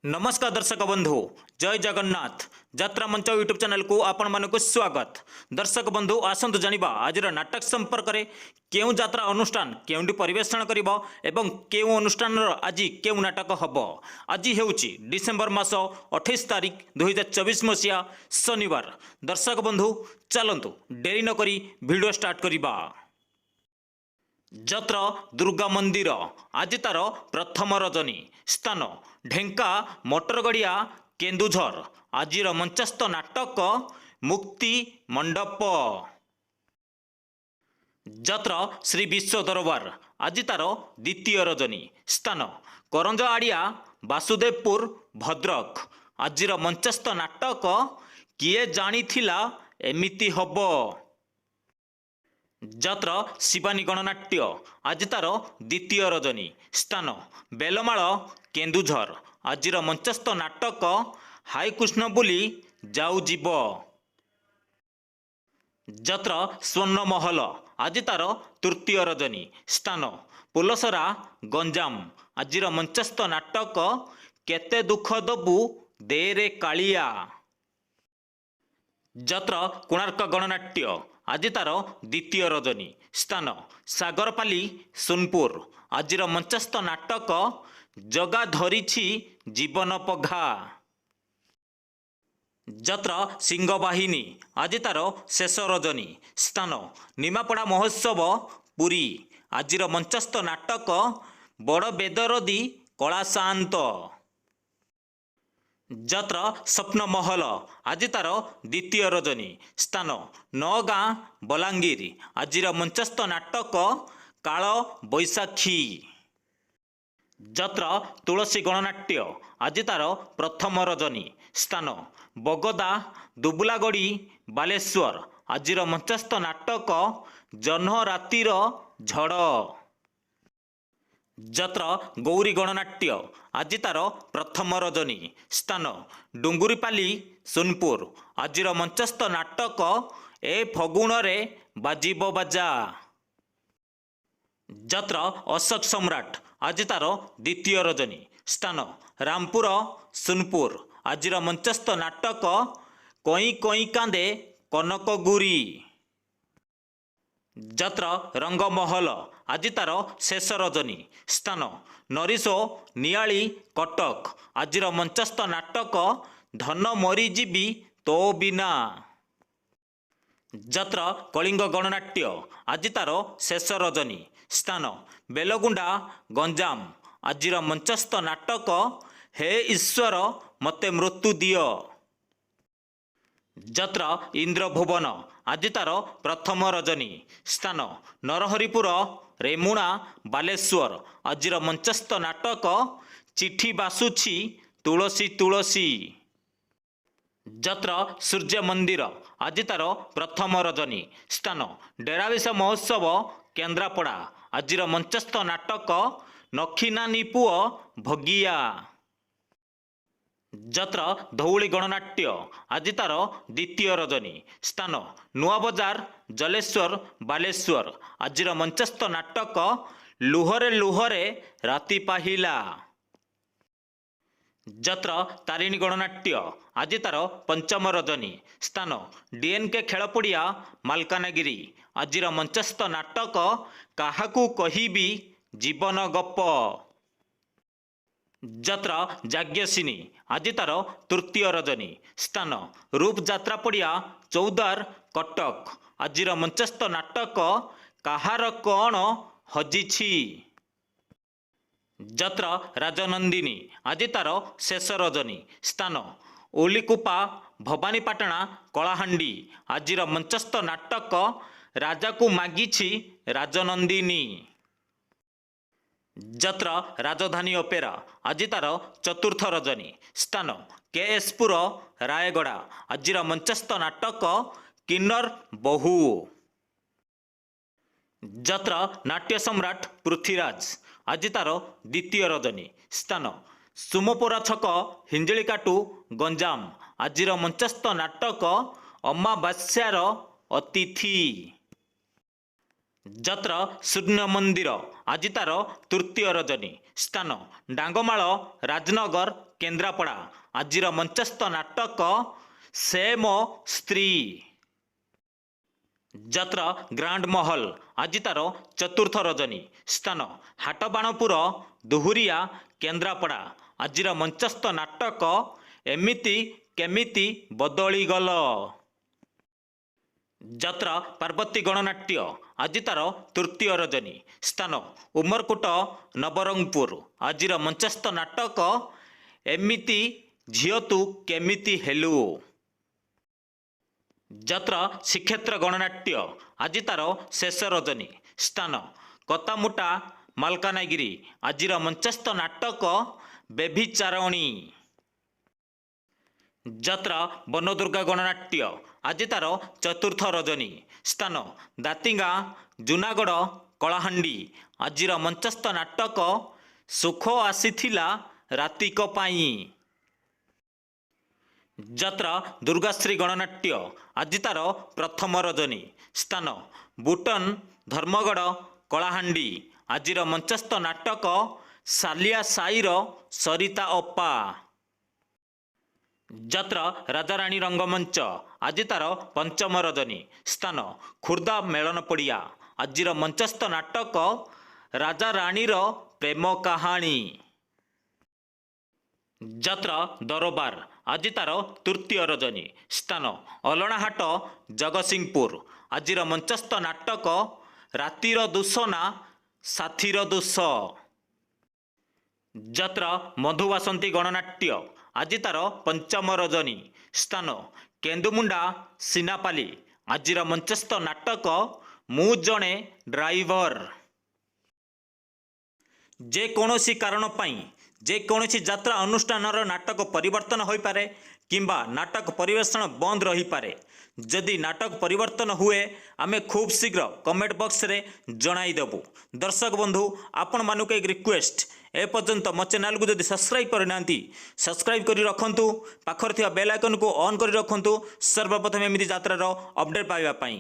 नमस्कार दर्शक बंधु जय जगन्नाथ यात्रा मंच यूट्यूब चैनल को आपण मानक स्वागत। दर्शक बंधु आसंतु जानिबा आज नाटक संपर्क में केउ यात्रा अनुष्ठान केउंडी परिवेषण करिबो एवं केउ अनुष्ठान आज केउ नाटक हबो। आज हेउची डिसेम्बर मास 28 तारिख 2024 मसीहा शनिवार। दर्शक बंधु चलंतु डेरी न करी वीडियो स्टार्ट करिबा। जत्र दुर्गा मंदिर आज तार प्रथम रजनी स्थान ढेंका मोटरगड़िया केन्दुझर। आजिर मंचस्थ नाटक मुक्ति मंडप। जत्र श्री विश्व दरबार आज तार द्वितीय रजनी स्थान करंज आड़िया वासुदेवपुर भद्रक। आजिर मंचस्थ नाटक किए जानिथिला एमिति हबो। जत्र शिवानी गणनाट्य आज तार द्वितीय रजनी स्थान बेलमाल केन्दुझर। आजिर मंचस्थ नाटक हाय कृष्ण बोली जाऊ जीव। जत्र स्वर्ण महल आज तार तृतीय रजनी स्थान पुलसरा गंजाम। आजिर मंचस्थ नाटक केते दुख दबु देरे कालिया। जत्र कोणार्क गणनाट्य आज तार द्वितीय रजनी स्थान सागरपाली सोनपुर। आजिर मंचस्थ नाटक जगा धरिछि जीवन पघा। जत्र सिंहवाहिनी आज तार शेष रजनी स्थान निमापड़ा महोत्सव पुरी। आजिर मंचस्थ नाटक बड़ बेदरदी कला शांत। जत्र स्वप्न महल आज तार द्वितीय रजनी स्थान नगाँ बलांगीर। आजिर मंचस्थ नाटक काल बैशाखी। जत्र तुलसी गणनाट्य आज तार प्रथम रजनी स्थान बगदा दुबुलागड़ी बालेश्वर। आजिर मंचस्थ नाटक जह्न रातिर झड़। जत्र गौरी गणनाट्य आज तार प्रथम रजनी स्थान डुंगुरीपाली सोनपुर। आजिर मंचस्थ नाटक ए फगुण रे बाजिब बाजा। जत्र अशोक सम्राट आज तार द्वितीय रजनी स्थान रामपुर सोनपुर। आजिर मंचस्थ नाटक कई कई कांदे कनकगुरी। जत्र रंगमहल आज तार शेष रजनी स्थान नरीशो नियाली कटक। आजिर मंचस्थ नाटक धन मरीजीवी तो बिना। जत्र कलिंग गणनाट्य आज तार शेष रजनी स्थान बेलगुंडा गंजाम। आजिर मंचस्थ नाटक हे ईश्वर मते मृत्यु दियो। जत्र इंद्रभुवन आज तार प्रथम रजनी स्थान नरहरिपुर रेमुणा बालेश्वर। आजिर मंचस्थ नाटक चिठी बासुछि तुलसी तुलसी। जत्र सूर्य मंदिर आज तार प्रथम रजनी स्थान डेराविश महोत्सव केन्द्रापड़ा। आजिर मंचस्थ नाटक नखीनानी पुओ भगिया। जत्र धौली गणनाट्य आज तार द्वितीय रजनी स्थान नुआ बजार जलेश्वर बालेश्वर। आजिर मंचस्थ नाटक लुहरे लुहरे राति पाहिला। जत्र तारिणी गणनाट्य आज तार पंचम रजनी स्थान डीएनके खेलपड़िया मालकानगिरी। आजिर मंचस्थ नाटक काहाकू कहिबी जीवन गप। जत्र जाग्यसिनी आज तार तृतीय रजनी स्थान रूप जात्रा पड़िया चौदार कटक। आजिर मंचस्थ नाटक काहार कौन हजिछि। जत्र राजनंदिनी आज तार शेष रजनी स्थान ओलीकुपा भवानीपाटणा कलाहांडी। आजिर मंचस्थ नाटक राजा को मागिछि राजनंदिनी। जत्र राजधानी ओपेरा आज तार चतुर्थ रजनी स्थान केएसपुर रायगड़ा। आजिर मंचस्थ नाटक किन्नर बहु। जत्र नाट्य सम्राट पृथ्वीराज आज तार द्वितीय रजनी स्थान सुमपोरा छक हिंजलिकाटू गंजाम। आजिर मंचस्थ नाटक अमावास्यार अतिथि। जत्र सूर्य मंदिर आज तार तृतीय रजनी स्थान डांगमाल राजनगर କେନ୍ଦ୍ରାପଡ଼ା ଆଜିର ମଞ୍ଚସ୍ଥ ନାଟକ ସେ ମୋ ସ୍ତ୍ରୀ। ଯାତ୍ରା ଗ୍ରାଣ୍ଡ ମହଲ ଆଜି ତାର ଚତୁର୍ଥ ରଜନୀ। ସ୍ଥାନ ହାଟବାଣପୁର ଦୁହୁରିଆ କେନ୍ଦ୍ରାପଡ଼ା ଆଜିର ମଞ୍ଚସ୍ଥ ନାଟକ ଏମିତି କେମିତି ବଦଳିଗଲ। ଯାତ୍ରା ପାର୍ବତୀ ଗଣନାଟ୍ୟ ଆଜି ତାର ତୃତୀୟ ରଜନୀ। ସ୍ଥାନ ଉମରକୋଟ ନବରଙ୍ଗପୁର ଆଜିର ମଞ୍ଚସ୍ଥ ନାଟକ ଏମିତି ଝିଅ ତୁ କେମିତି ହେଲୁ। ଯାତ୍ରା ଶ୍ରୀକ୍ଷେତ୍ର ଗଣନାଟ୍ୟ ଆଜି ତାର ଶେଷ ରଜନୀ। ସ୍ଥାନ କତାମୁଟା ମାଲକାନଗିରି ଆଜିର ମଞ୍ଚସ୍ଥ ନାଟକ ବେଭିଚାରଣୀ। ଯାତ୍ରା ବନଦୁର୍ଗା ଗଣନାଟ୍ୟ ଆଜି ତାର ଚତୁର୍ଥ ରଜନୀ। ସ୍ଥାନ ଦାତିଙ୍ଗା ଜୁନାଗଡ଼ କଳାହାଣ୍ଡି ଆଜିର ମଞ୍ଚସ୍ଥ ନାଟକ ସୁଖ ଆସିଥିଲା ରାତିକ ପାଇଁ। ଯାତ୍ରା ଦୁର୍ଗାଶ୍ରୀ ଗଣନାଟ୍ୟ ଆଜି ତାର ପ୍ରଥମ ରଜନୀ। ସ୍ଥାନ ବୁଟନ ଧର୍ମଗଡ଼ କଳାହାଣ୍ଡି ଆଜିର ମଞ୍ଚସ୍ଥ ନାଟକ ସାଲିଆ ସାଇର ସରିତା ଅପା। ଯାତ୍ରା ରାଜାରାଣୀ ରଙ୍ଗମଞ୍ଚ ଆଜି ତାର ପଞ୍ଚମ ରଜନୀ। ସ୍ଥାନ ଖୋର୍ଦ୍ଧା ମେଳନ ପଡ଼ିଆ ଆଜିର ମଞ୍ଚସ୍ଥ ନାଟକ ରାଜାରାଣୀର ପ୍ରେମ କାହାଣୀ। ଯାତ୍ରା ଦରବାର ଆଜି ତାର ତୃତୀୟ ରଜନୀ। ସ୍ଥାନ ଅଲଣାହାଟ ଜଗତସିଂହପୁର ଆଜିର ମଞ୍ଚସ୍ଥ ନାଟକ ରାତିର ଦୋଷ ନା ସାଥିର ଦୋଷ। ଯାତ୍ରା ମଧୁବାସନ୍ତୀ ଗଣନାଟ୍ୟ ଆଜି ତାର ପଞ୍ଚମ ରଜନୀ। ସ୍ଥାନ କେନ୍ଦୁମୁଣ୍ଡା ସିନାପାଲି ଆଜିର ମଞ୍ଚସ୍ଥ ନାଟକ ମୁଁ ଜଣେ ଡ୍ରାଇଭର। ଯେକୌଣସି କାରଣ ପାଇଁ ଯେକୌଣସି ଯାତ୍ରା ଅନୁଷ୍ଠାନର ନାଟକ ପରିବର୍ତ୍ତନ ହୋଇପାରେ କିମ୍ବା ନାଟକ ପରିବେଷଣ ବନ୍ଦ ରହିପାରେ। ଯଦି ନାଟକ ପରିବର୍ତ୍ତନ ହୁଏ ଆମେ ଖୁବ୍ ଶୀଘ୍ର କମେଣ୍ଟ ବକ୍ସରେ ଜଣାଇଦେବୁ। ଦର୍ଶକ ବନ୍ଧୁ ଆପଣମାନଙ୍କୁ ଏକ ରିକ୍ୱେଷ୍ଟ, ଏପର୍ଯ୍ୟନ୍ତ ମୋ ଚ୍ୟାନେଲକୁ ଯଦି ସବସ୍କ୍ରାଇବ୍ କରିନାହାନ୍ତି ସବସ୍କ୍ରାଇବ୍ କରି ରଖନ୍ତୁ। ପାଖରେ ଥିବା ବେଲ୍ ଆଇକନକୁ ଅନ୍ କରି ରଖନ୍ତୁ ସର୍ବପ୍ରଥମେ ଏମିତି ଯାତ୍ରାର ଅପଡେଟ୍ ପାଇବା ପାଇଁ।